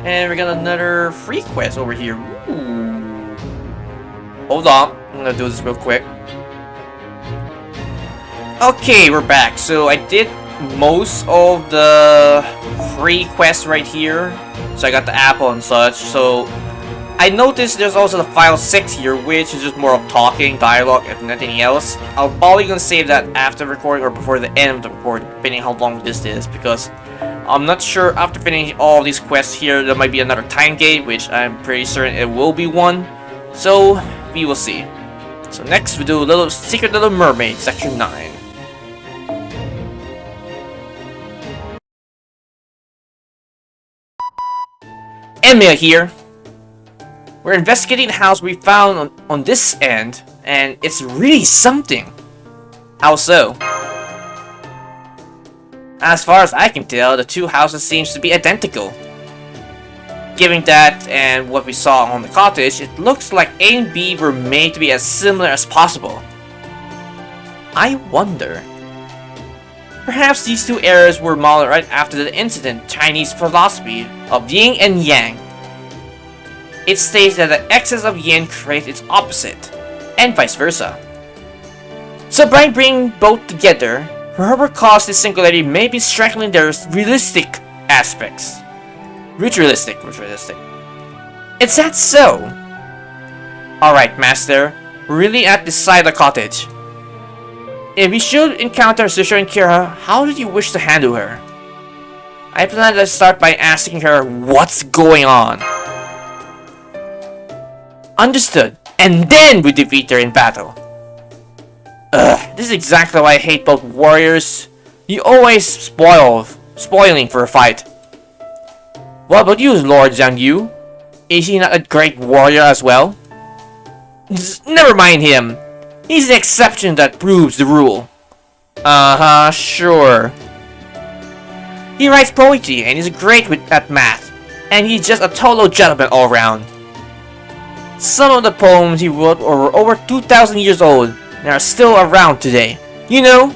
And we got another free quest over here. Ooh. Hold on, I'm gonna do this real quick. Okay, we're back. So I did most of the free quests right here. So I got the apple and such. So I noticed there's also the file 6 here, which is just more of talking, dialogue, and nothing else. I'm probably gonna save that after recording or before the end of the recording, depending how long this is, because I'm not sure after finishing all these quests here, there might be another time gate, which I'm pretty certain it will be one. So we will see. So next we do Secret Little Mermaid, section 9. Emil here. We're investigating the house we found on this end, and it's really something. How so? As far as I can tell, the two houses seems to be identical. Given that and what we saw on the cottage, it looks like A and B were made to be as similar as possible. I wonder. Perhaps these two areas were modeled right after the incident Chinese philosophy of yin and yang. It states that the excess of yin creates its opposite, and vice versa. So by bringing both together, whoever caused this singularity may be strangling their realistic aspects. Ritualistic. Is that so? Alright, Master. We're really at this side of the cottage. If we should encounter Susho and Kira, how did you wish to handle her? I plan to start by asking her what's going on. Understood. And then we defeat her in battle. Ugh, this is exactly why I hate both warriors. You always spoiling for a fight. What about you, Lord Zhang Yu? Is he not a great warrior as well? Never mind him. He's the exception that proves the rule. Uh-huh, sure. He writes poetry and he's great at math. And he's just a total gentleman all around. Some of the poems he wrote were over 2,000 years old and are still around today. You know?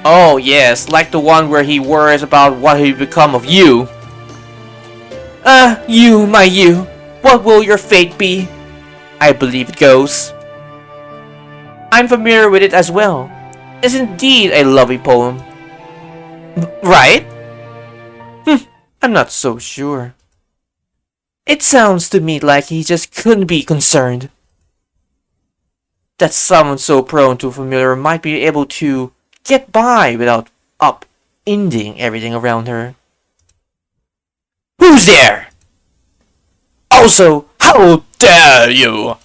Oh yes, like the one where he worries about what will become of you. You, my you, what will your fate be? I believe it goes. I'm familiar with it as well. It's indeed a lovely poem. Right? I'm not so sure. It sounds to me like he just couldn't be concerned. That someone so prone to familiar might be able to get by without upending everything around her. Who's there? Also, how dare you?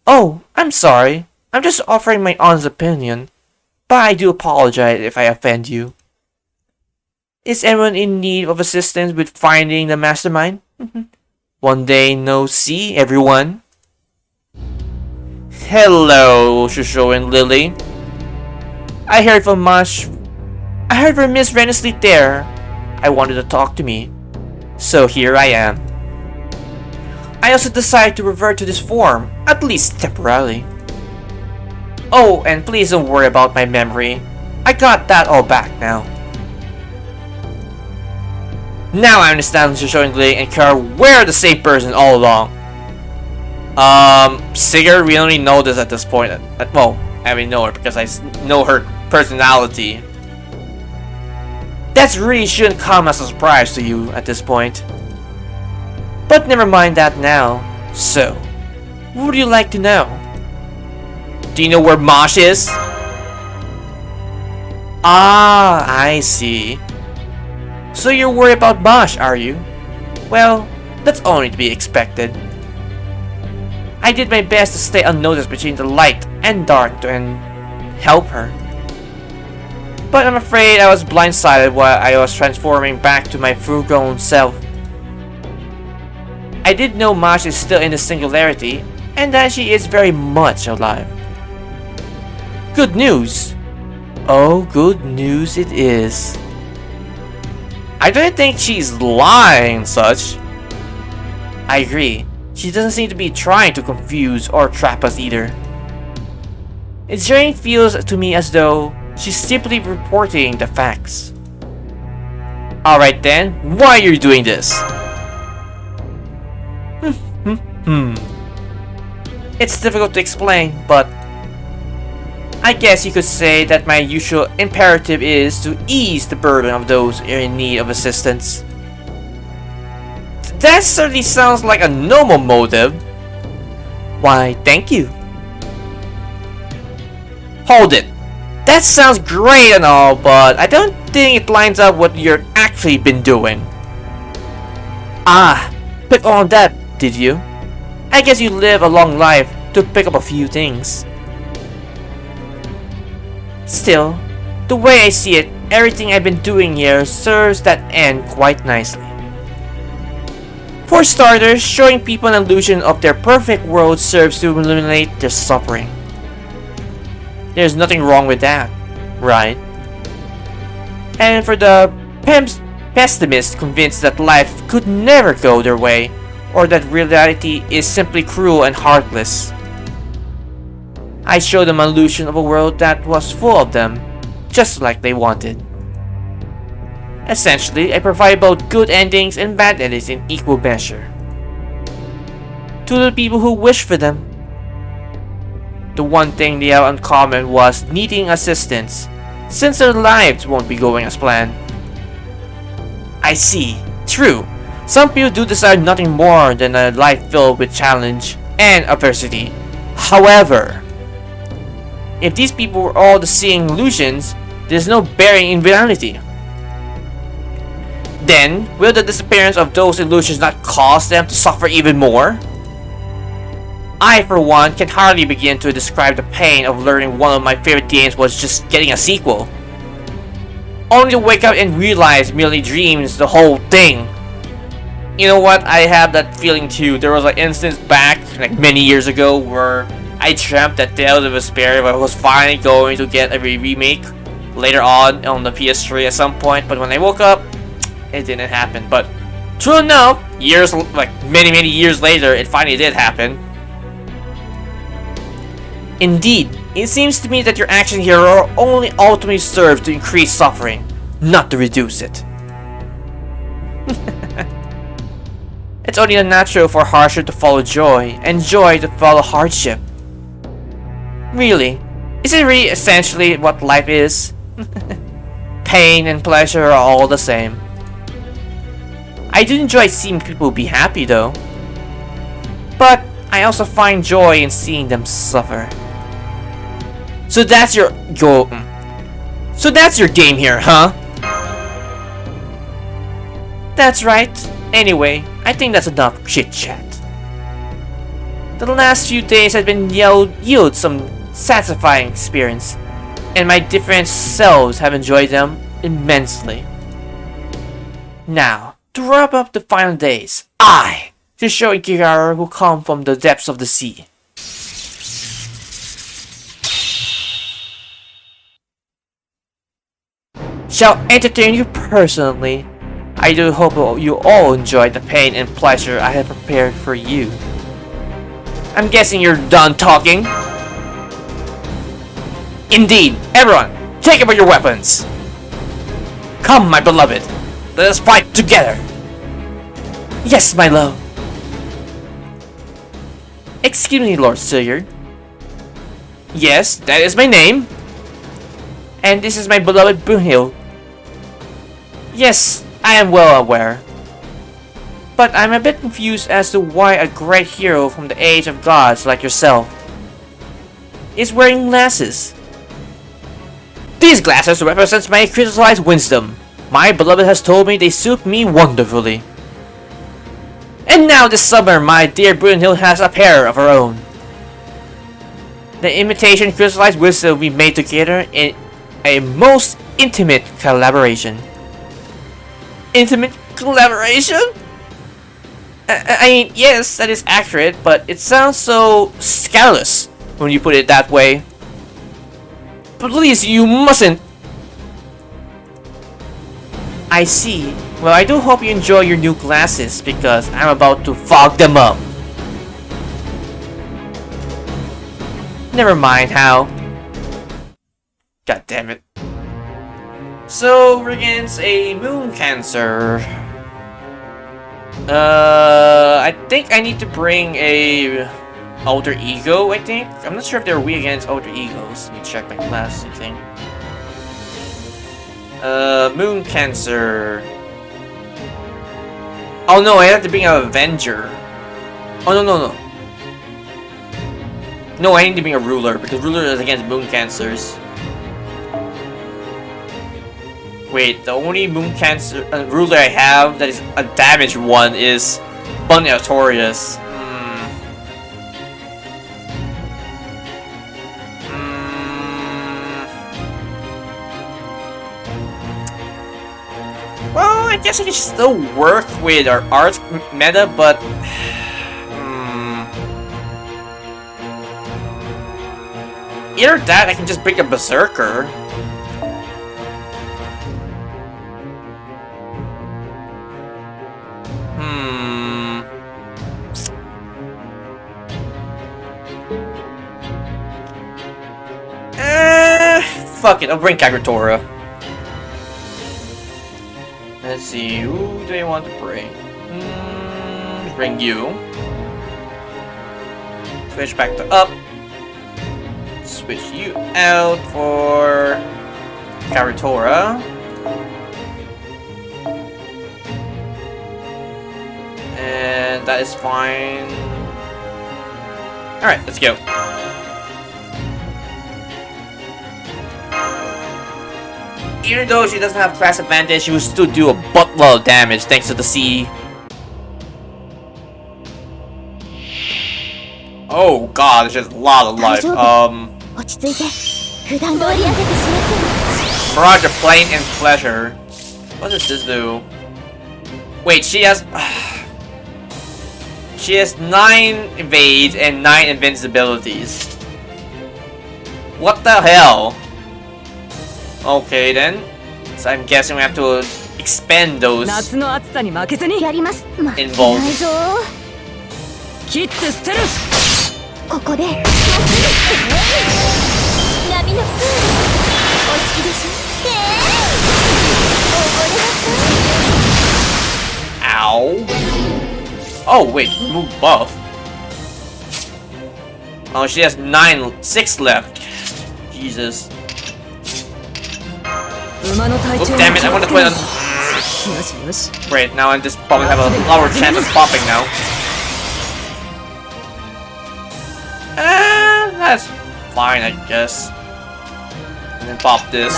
Oh, I'm sorry. I'm just offering my honest opinion. But I do apologize if I offend you. Is anyone in need of assistance with finding the mastermind? One day, no see, everyone. Hello, Shusho and Lily. I heard from Miss Rennesley there. I wanted to talk to me. So here I am. I also decided to revert to this form, at least temporarily. Oh, and please don't worry about my memory. I got that all back now. Now I understand Shusho and Lily and Kara were the same person all along. Sigurd, we only know this at this point. Well, I mean know her because I know her personality. That really shouldn't come as a surprise to you at this point. But never mind that now. So, what would you like to know? Do you know where Mosh is? Ah, I see. So you're worried about Mosh, are you? Well, that's only to be expected. I did my best to stay unnoticed between the light and dark and help her. But I'm afraid I was blindsided while I was transforming back to my full-grown self. I did know Mosh is still in the Singularity, and that she is very much alive. Good news! Oh, good news it is. I don't think she's lying and such. I agree. She doesn't seem to be trying to confuse or trap us either. It generally feels to me as though she's simply reporting the facts. Alright then, why are you doing this? It's difficult to explain, but I guess you could say that my usual imperative is to ease the burden of those in need of assistance. That certainly sounds like a noble motive. Why, thank you. Hold it. That sounds great and all, but I don't think it lines up what you're actually been doing. Ah, pick on that, did you? I guess you live a long life to pick up a few things. Still, the way I see it, everything I've been doing here serves that end quite nicely. For starters, showing people an illusion of their perfect world serves to eliminate their suffering. There's nothing wrong with that, right? And for the pessimist convinced that life could never go their way, or that reality is simply cruel and heartless, I showed them an illusion of a world that was full of them, just like they wanted. Essentially, I provide both good endings and bad endings in equal measure. To the people who wish for them. The one thing they have in common was needing assistance, since their lives won't be going as planned. I see. True. Some people do desire nothing more than a life filled with challenge and adversity. However, if these people were all the seeing illusions, there's no bearing in reality. Then, will the disappearance of those illusions not cause them to suffer even more? I, for one, can hardly begin to describe the pain of learning one of my favorite games was just getting a sequel. Only to wake up and realize merely dreams the whole thing. You know what? I have that feeling too. There was an instance back, like many years ago, where I dreamt that Tales of Vesperia was finally going to get a remake later on the PS3 at some point, but when I woke up, it didn't happen. But true enough, many years later, it finally did happen. Indeed, it seems to me that your actions here are only ultimately serve to increase suffering, not to reduce it. It's only unnatural for hardship to follow joy, and joy to follow hardship. Really? Is it really essentially what life is? Pain and pleasure are all the same. I do enjoy seeing people be happy though. But I also find joy in seeing them suffer. So that's your game here, huh? That's right. Anyway, I think that's enough chit-chat. The last few days have been yield some satisfying experience, and my different selves have enjoyed them immensely. Now, to wrap up the final days, to show Ikigara who come from the depths of the sea. Shall entertain you personally. I do hope you all enjoyed the pain and pleasure I have prepared for you. I'm guessing you're done talking? Indeed, everyone, take up your weapons! Come, my beloved, let us fight together! Yes, my love! Excuse me, Lord Sigurd. Yes, that is my name. And this is my beloved Brynhild. Yes, I am well aware. But I'm a bit confused as to why a great hero from the age of gods like yourself is wearing glasses. These glasses represent my crystallized wisdom. My beloved has told me they suit me wonderfully. And now this summer, my dear Brynhild has a pair of her own. The imitation crystallized wisdom we made together in a most intimate collaboration. Intimate collaboration? I mean, yes, that is accurate, but it sounds so scandalous when you put it that way. But please, you mustn't. I see. Well, I do hope you enjoy your new glasses because I'm about to fog them up. Never mind how. God damn it. So we're against a moon cancer. I think I need to bring a alter ego, I think. I'm not sure if they're weak against alter egos. Let me check my class thing. Moon cancer. Oh no, I have to bring an Avenger. Oh no. No, I need to bring a ruler because ruler is against moon cancers. Wait, the only moon cancer ruler I have that is a damaged one is Bunny Artorias. Well, I guess I can still work with our art meta, but either that, I can just bring a berserker. Fuck it, I'll bring Kaguratora. Let's see, who do I want to bring? Bring you. Switch back to up. Switch you out for Kaguratora. And that is fine. Alright, let's go. Even though she doesn't have class advantage, she will still do a buttload of damage thanks to the C. Oh god, there's just a lot of life. Barrage of Pain and Pleasure. What does this do? Wait, she has... she has 9 evades and 9 invincibilities. What the hell? Okay then, so I'm guessing we have to expend those involved. Ow. Oh wait, move buff. Oh, she has 6 left. Jesus. Oh, damn it, I want to put on... Great, now I just probably have a lower chance of popping now. That's fine, I guess. And then pop this.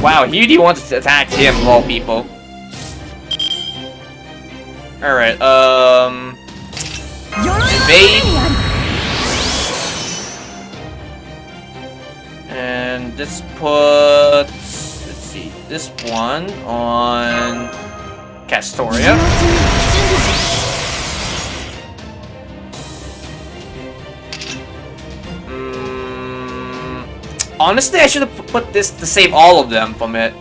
Wow, you do want to attack him, of all people. Alright, evade. And let's put... let's see, this one on Castoria. Honestly, I should have put this to save all of them from it.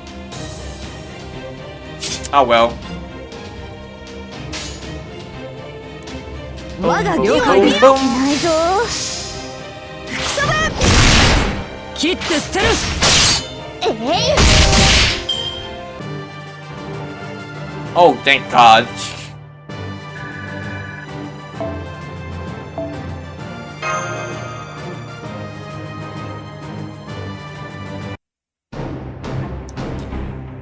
Oh well. Boom, boom, boom, boom. Oh, thank God.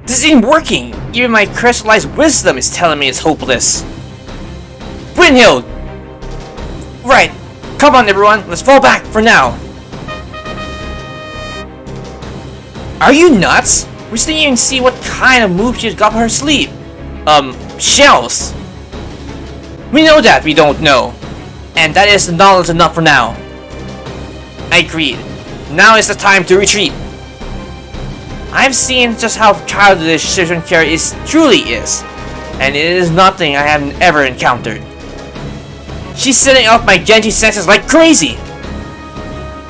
This isn't working! Even my crystallized wisdom is telling me it's hopeless. Brynhild! Right, come on everyone, let's fall back for now. Are you nuts? We still didn't even see what kind of move she's got up her sleeve. Shells. We know that we don't know. And that is knowledge enough for now. I agreed. Now is the time to retreat. I've seen just how childish Shishun Kira truly is. and it is nothing I haven't ever encountered. She's setting off my Genji senses like crazy!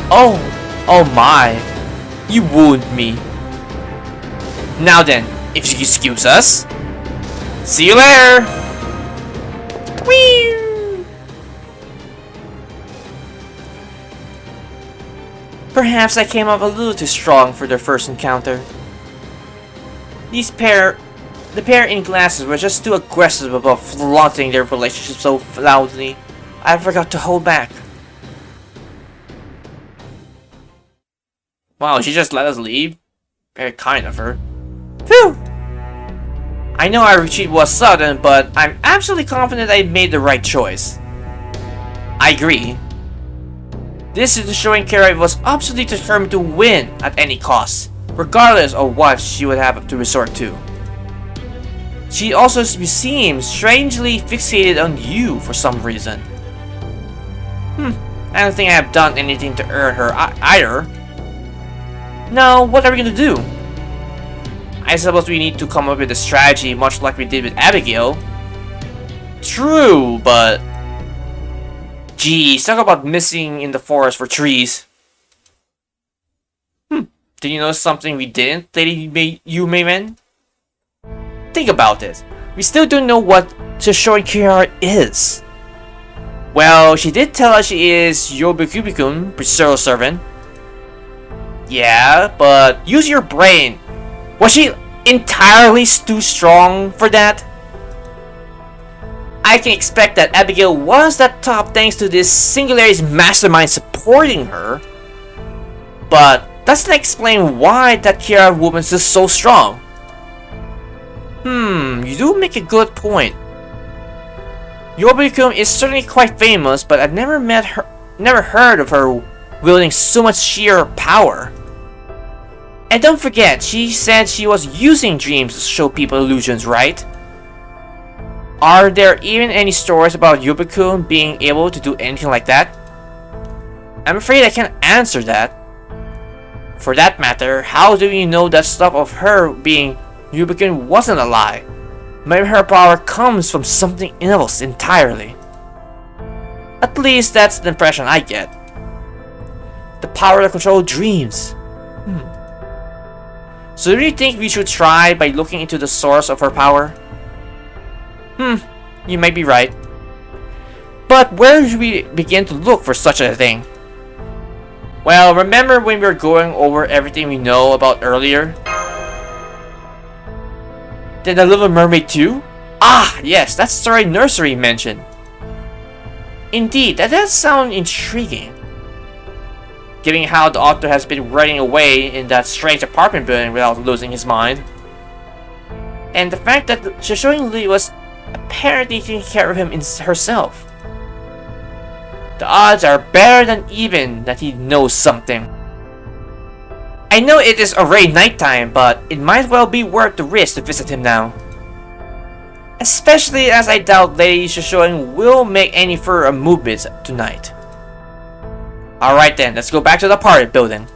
Oh my. You wound me. Now then, if you excuse us. See you later! Whee! Perhaps I came up a little too strong for their first encounter. The pair in glasses were just too aggressive about flaunting their relationship so loudly, I forgot to hold back. Wow, she just let us leave? Very kind of her. Phew! I know our retreat was sudden, but I'm absolutely confident I made the right choice. I agree. This is showing Kara was absolutely determined to win at any cost, regardless of what she would have to resort to. She also seems strangely fixated on you for some reason. I don't think I have done anything to earn her either. Now, what are we gonna do? I suppose we need to come up with a strategy much like we did with Abigail. True, but... Geez, talk about missing in the forest for trees. Did you know something we didn't, Lady Mayman? Think about it. We still don't know what Shoshoin Kirara is. Well, she did tell us she is Yobikubikun, Priscilla servant. Yeah, but use your brain. Was she entirely too strong for that? I can expect that Abigail was that top thanks to this Singularity's mastermind supporting her. But doesn't explain why that Kirara woman is so strong. You do make a good point. Yobikun is certainly quite famous, but I've never heard of her wielding so much sheer power. And don't forget, she said she was using dreams to show people illusions, right? Are there even any stories about Yobikun being able to do anything like that? I'm afraid I can't answer that. For that matter, how do we know that stuff of her being Yobikun wasn't a lie? Maybe her power comes from something else entirely. At least that's the impression I get. The power to control dreams. So do you think we should try by looking into the source of her power? You might be right. But where should we begin to look for such a thing? Well, remember when we were going over everything we know about earlier? Did the Little Mermaid too? Ah, yes, that story Nursery mentioned. Indeed, that does sound intriguing. Given how the author has been running away in that strange apartment building without losing his mind. And the fact that Shoshoin Lee was apparently taking care of him herself. The odds are better than even that he knows something. I know it is already nighttime, but it might well be worth the risk to visit him now. Especially as I doubt Lady Shoshoin will make any further movements tonight. Alright then, let's go back to the apartment building.